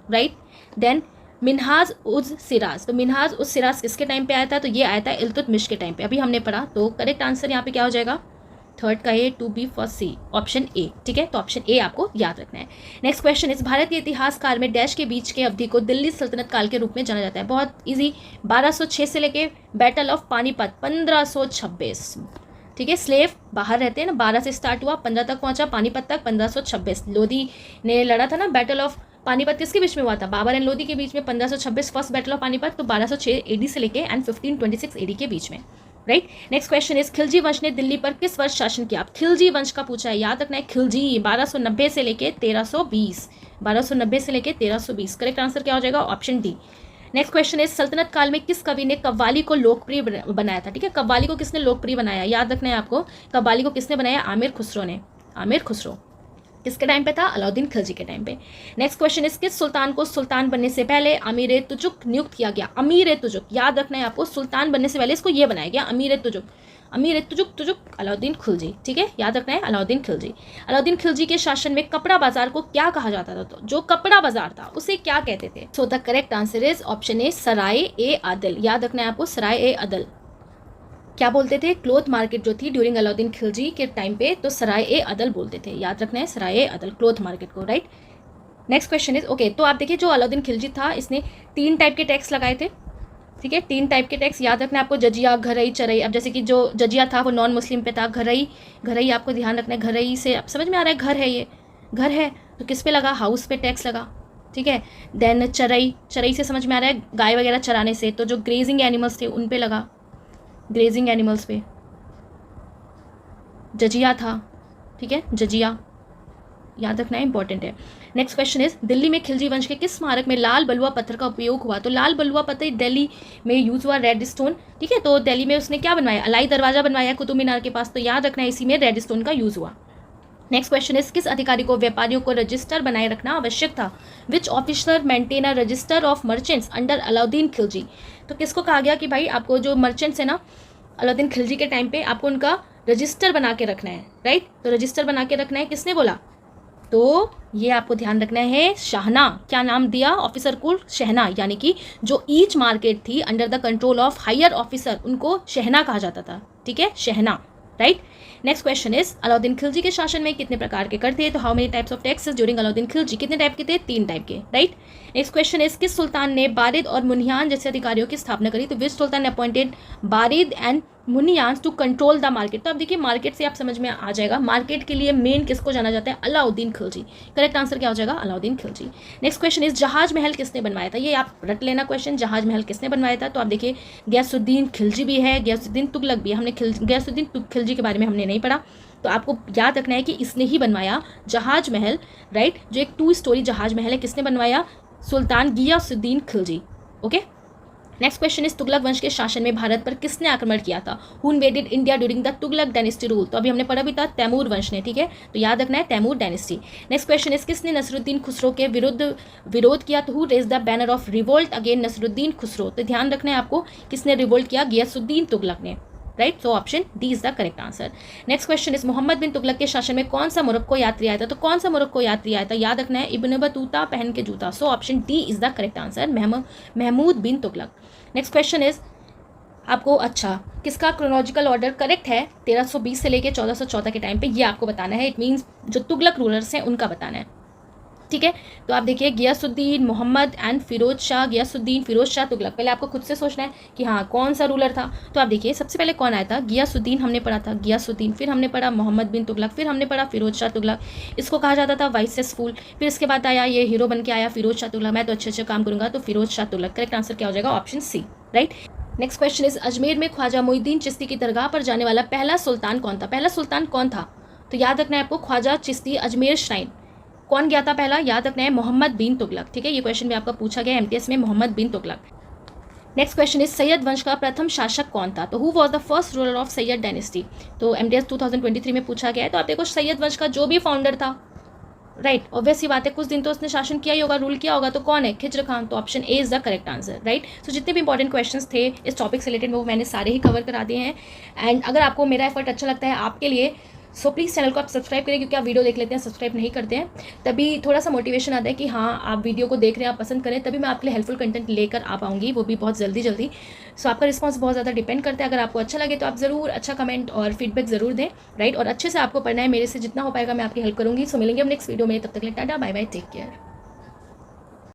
राइट। देन मिनहाज उज सिराज, तो मिनहाज उज सिराज किसके टाइम पे आया था? तो ये आया था इल्तुतमिश के टाइम पे, अभी हमने पढ़ा। तो करेक्ट आंसर यहाँ पे क्या हो जाएगा? थर्ड का A, two B, first C, option A. ठीक है, तो ऑप्शन ए आपको याद रखना है। नेक्स्ट क्वेश्चन इस भारतीय इतिहासकार में डैश के बीच के अवधि को दिल्ली सल्तनत काल के रूप में जाना जाता है। बहुत इजी, 1206 से लेके बैटल ऑफ पानीपत 1526। ठीक है, स्लेव बाहर रहते हैं ना, 12 से स्टार्ट हुआ, 15 तक पहुंचा, पानीपत तक 1526। लोधी ने लड़ा था ना, बैटल ऑफ पानीपत किसके बीच में हुआ था? बाबर एंड लोधी के बीच में, 1526 फर्स्ट बैटल ऑफ पानीपत। तो 1206 AD से लेके एंड 1526 AD के बीच में, right. Next question is Khilji वंश ने दिल्ली पर किस वर्ष शासन किया? खिलजी वंश का पूछा है, याद रखना है, खिलजी 1290 से लेके 1320, 1290 से लेके 1320। करेक्ट आंसर क्या हो जाएगा? Option D. Next question is सल्तनत काल में किस कवि ने कव्वाली को लोकप्रिय बनाया था? ठीक है, कव्वाली को किसने लोकप्रिय बनाया? याद रखना है आपको, कव्वाली को किसने बनाया? आमिर खुसरो ने। आमिर खुसरो किसके टाइम पे था? अलाउद्दीन खिलजी के टाइम पे। नेक्स्ट क्वेश्चन इस किस सुल्तान को सुल्तान बनने से पहले अमीर तुजुक नियुक्त किया गया? अमीर तुजुक, याद रखना है आपको, सुल्तान बनने से पहले इसको ये बनाया गया, अमीर तुजुक। अमीर तुजुक अलाउद्दीन खिलजी, ठीक है, याद रखना है, अलाउद्दीन खिलजी। अलाउद्दीन खिलजी के शासन में कपड़ा बाजार को क्या कहा जाता था? तो जो कपड़ा बाजार था उसे क्या कहते थे? So the correct answer is option A, Sarai e Adl. याद रखना है आपको, सराय ए अदल क्या बोलते थे? क्लोथ मार्केट जो थी ड्यूरिंग अलाउद्दीन खिलजी के टाइम पे, तो सराय ए अदल बोलते थे। याद रखना है, सराय ए अदल, क्लोथ मार्केट को, right. Next question is okay, तो आप देखिए जो अलाउद्दीन खिलजी था इसने 3 टाइप के टैक्स लगाए थे। ठीक है, 3 टाइप के टैक्स याद रखना है आपको, जजिया, घरई, चरई। अब जैसे कि जो जजिया था वो नॉन मुस्लिम पे था, घरई आपको ध्यान रखना है, घरई से आप समझ में आ रहा है, घर है, ये घर है तो किस पे लगा? हाउस पे टैक्स लगा। ठीक है, देन चरई से समझ में आ रहा है गाय वगैरह चराने से, तो जो ग्रेजिंग एनिमल्स थे उन पे लगा, ग्रेजिंग एनिमल्स पे। जजिया था, ठीक है, जजिया याद रखना है, इंपॉर्टेंट है। नेक्स्ट क्वेश्चन इज दिल्ली में खिलजी वंश के किस स्मारक में लाल बलुआ पत्थर का उपयोग हुआ? तो लाल बलुआ पत्थर दिल्ली में यूज हुआ, रेड स्टोन। ठीक है, तो दिल्ली में उसने क्या बनवाया? अलाई दरवाजा बनवाया कुतुब मीनार के पास, तो याद रखना है इसी में रेड स्टोन का यूज हुआ। नेक्स्ट क्वेश्चन इज किस अधिकारी को व्यापारियों को रजिस्टर बनाए रखना आवश्यक था? Which officer maintain a register of merchants under Alauddin Khilji? तो किसको कहा गया कि भाई आपको जो मर्चेंट्स है ना अलाउद्दीन खिलजी के टाइम पे, आपको उनका रजिस्टर बना के रखना है, राइट। तो रजिस्टर बना के रखना है, किसने बोला? तो ये आपको ध्यान रखना है, शाहना। क्या नाम दिया? ऑफिसर को शहना, यानी कि जो ईच मार्केट थी under the control of higher officer, उनको शहना कहा जाता था। ठीक है, Shahna, right. Next question is Alauddin Khilji के शासन में कितने प्रकार के कर थे? तो how many types of taxes during Alauddin Khilji? कितने टाइप के थे? 3 टाइप के, राइट। नेक्स्ट क्वेश्चन इज किस सुल्तान ने बारिद और मुनियान जैसे अधिकारियों की स्थापना करी? तो विच सुल्तान ने appointed Barid and Munhiyans to control the market. तो अब देखिए मार्केट से आप समझ में आ जाएगा, मार्केट के लिए मेन किसको जाना जाता है, अलाउद्दीन खिलजी। करेक्ट आंसर क्या हो जाएगा, Alauddin Khilji. Next question is जहाज महल किसने बनवाया था, ये आप रट लेना क्वेश्चन, जहाज महल किसने बनवाया था। तो आप देखिए गयासुद्दीन खिलजी भी है, गयासुद्दीन तुगलक भी है, हमने गयासुद्दीन खिलजी के बारे में हमने नहीं पढ़ा, तो आपको याद रखना है कि इसने ही बनवाया जहाज महल, राइट। जो एक 2 स्टोरी जहाज महल है, किसने बनवाया, sultan Ghiyasuddin Khilji. Okay. Next question is Tughlaq वंश के शासन में भारत पर किसने आक्रमण किया था, who invaded India during the Tughlaq dynasty rule. तो अभी हमने पढ़ा भी था तैमूर वंश ने, ठीक है, तो याद रखना है Taimur dynasty. Next question is किसने नसरुद्दीन खुसरो के विरोध किया, तो who raise the banner of revolt again Nasiruddin Khusro. तो ध्यान रखना है आपको, किसने रिवोल्ट किया, गियासुद्दीन तुगलक ने, right. So option D is the correct answer. Next question is Mohammad bin Tughlaq के शासन में कौन सा मोरक्को यात्री आया था, तो कौन सा मोरक्को यात्री आया था, याद रखना है इब्न बतूता पहन के जूता। So option D is the correct answer, Mahmud bin Tughlaq. Next question is आपको, अच्छा किसका क्रोनोलॉजिकल ऑर्डर करेक्ट है 1320 से लेके 1414 के टाइम पे, ये आपको बताना है। इट मीन्स जो तुगलक रूलर्स हैं उनका बताना है, ठीक है। तो आप देखिए गियासुद्दीन मोहम्मद एंड फिरोज शाह, गियासुद्दीन फिरोज शाह तुगलक। पहले आपको खुद से सोचना है कि हाँ कौन सा रूलर था। तो आप देखिए सबसे पहले कौन आया था, गियासुद्दीन हमने पढ़ा था, गियासुद्दीन, फिर हमने पढ़ा मोहम्मद बिन तुगलक, फिर हमने पढ़ा फिरोज शाह तुगलक। इसको कहा जाता था वाइसेसफुल। फिर इसके बाद आया ये हीरो बन के आया फिरोज शाह तुगलक, मैं तो अच्छे अच्छे काम करूंगा, तो फिरोज शाह तुगलक। करेक्ट आंसर क्या हो जाएगा, option C, right. Next question is Ajmer में ख्वाजा मोइनुद्दीन चिश्ती की दरगाह पर जाने वाला पहला सुल्तान कौन था, पहला सुल्तान कौन था। तो याद रखना है आपको, ख्वाजा चिश्ती अजमेर श्राइन कौन गया था पहला, याद रखना है मोहम्मद बिन तुगलक, ठीक है। ये क्वेश्चन भी आपका पूछा गया एमटीएस में, Mohammad bin Tughlaq. Next question is Sayyid वंश का प्रथम शासक कौन था, तो who was the first ruler of Sayyid dynasty. तो एमटीएस 2023 में पूछा गया है। तो आप देखो सैयद वंश का जो भी फाउंडर था, राइट, ऑब्वियस सी बात है, कुछ दिन तो उसने शासन किया ही होगा, रूल किया होगा, तो कौन है, खिज्र खान। तो option A is the correct answer, right. सो जितने भी इंपॉर्टेंट क्वेश्चंस थे इस टॉपिक से रिलेटेड वो मैंने सारे ही कवर करा दिए हैं। एंड अगर आपको मेरा एफर्ट अच्छा लगता है आपके लिए, सो प्लीज़ चैनल को आप सब्सक्राइब करें, क्योंकि आप वीडियो देख लेते हैं सब्सक्राइब नहीं करते हैं, तभी थोड़ा सा मोटिवेशन आता है कि हाँ आप वीडियो को देख रहे हैं, आप पसंद करें, तभी मैं आपके लिए हेल्पफुल कंटेंट लेकर आ पाऊंगी, वो भी बहुत जल्दी। सो आपका रिस्पांस बहुत ज़्यादा डिपेंड करता है। अगर आपको अच्छा लगे तो आप ज़रूर अच्छा कमेंट और फीडबैक ज़रूर दें, राइट। और अच्छे से आपको पढ़ना है, मेरे से जितना हो पाएगा मैं आपकी हेल्प करूँगी। सो मिलेंगे हम नेक्स्ट वीडियो में, तब तक के लिए tata bye bye, take care.